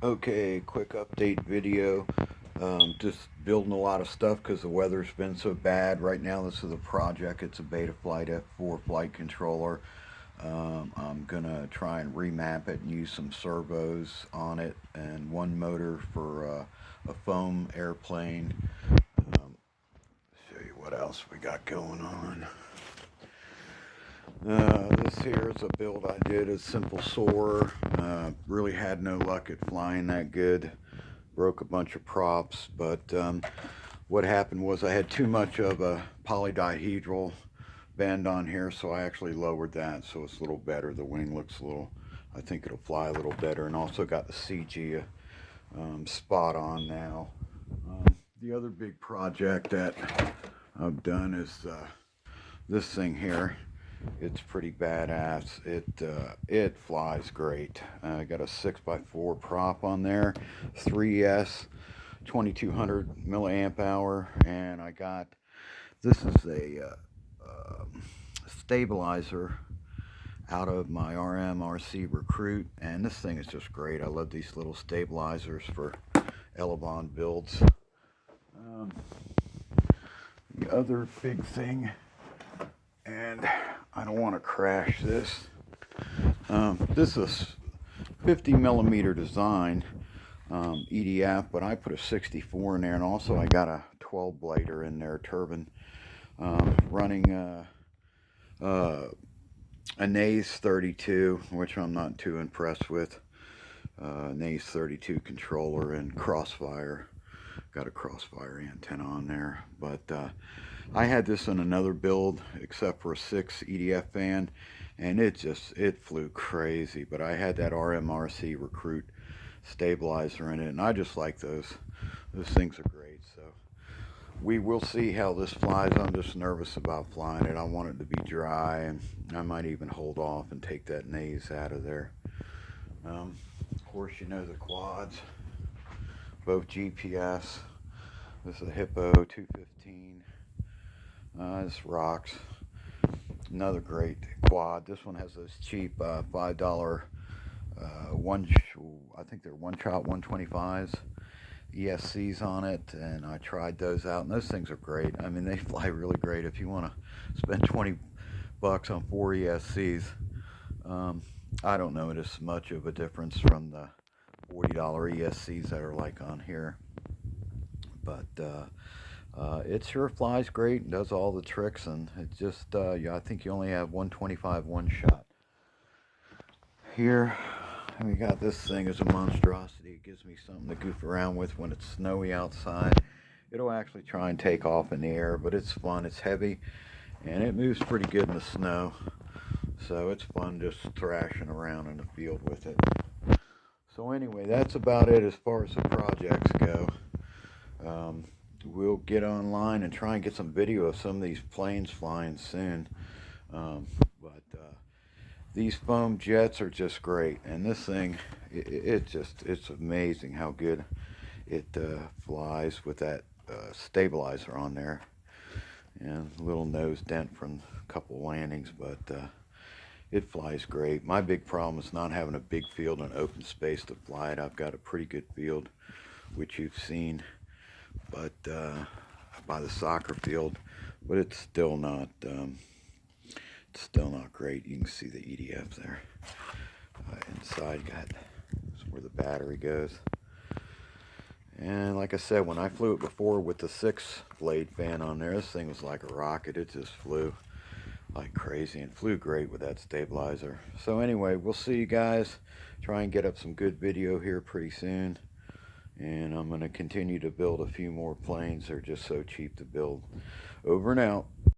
Okay, quick update video. Just building a lot of stuff because the weather's been so bad. Right now, this is a project. It's a Betaflight F4 flight controller. I'm gonna try and remap it and use some servos on it and one motor for a foam airplane. Show you what else we got going on. This here is a build I did, a simple soarer. Really had no luck at flying that good. Broke a bunch of props, but what happened was I had too much of a polydihedral bend on here, so I actually lowered that so it's a little better. The wing looks a little, I think it'll fly a little better, and also got the CG spot on now. The other big project that I've done is this thing here. It's pretty badass. It flies great. I got a 6x4 prop on there, 3S, 2200 milliamp hour, and I got this is a stabilizer out of my RMRC Recruit, and this thing is just great. I love these little stabilizers for Elevon builds. Um, the other big thing, and I don't want to crash this. This is 50 millimeter design EDF, but I put a 64 in there, and also I got a 12 blader in there, turbine, running a Naze 32, which I'm not too impressed with. Naze 32 controller and Crossfire. Got a Crossfire antenna on there, but I had this in another build except for a 6 EDF fan, and it flew crazy. But I had that RMRC Recruit stabilizer in it, and I just like those. Those things are great. So we will see how this flies. I'm just nervous about flying it. I want it to be dry, and I might even hold off and take that Naze out of there. Of course, you know the quads, both GPS. This is a Hippo 215. This rocks. Another great quad. This one has those cheap $5 one. I think they're one shot 125s. ESCs on it, and I tried those out, and those things are great. I mean, they fly really great. If you want to spend 20 bucks on 4 ESCs, I don't notice much of a difference from the $40 ESCs that are like on here. But it sure flies great and does all the tricks, and it just yeah, I think you only have 125 one shot. Here we got this thing as a monstrosity. It gives me something to goof around with when it's snowy outside. It'll actually try and take off in the air, but it's fun. It's heavy, and it moves pretty good in the snow. So it's fun just thrashing around in the field with it. So anyway, that's about it as far as the projects go. Um, we'll get online and try and get some video of some of these planes flying soon. But these foam jets are just great, and this thing, it's amazing how good it flies with that stabilizer on there, and a little nose dent from a couple landings, but it flies great. My big problem is not having a big field and open space to fly it. I've got a pretty good field, which you've seen, but by the soccer field, but it's still not. Still not great. You can see the EDF there. Inside got where the battery goes. And like I said, when I flew it before with the 6 blade fan on there, this thing was like a rocket. It just flew like crazy and flew great with that stabilizer. So anyway, we'll see you guys. Try and get up some good video here pretty soon. And I'm going to continue to build a few more planes. They're just so cheap to build. Over and out.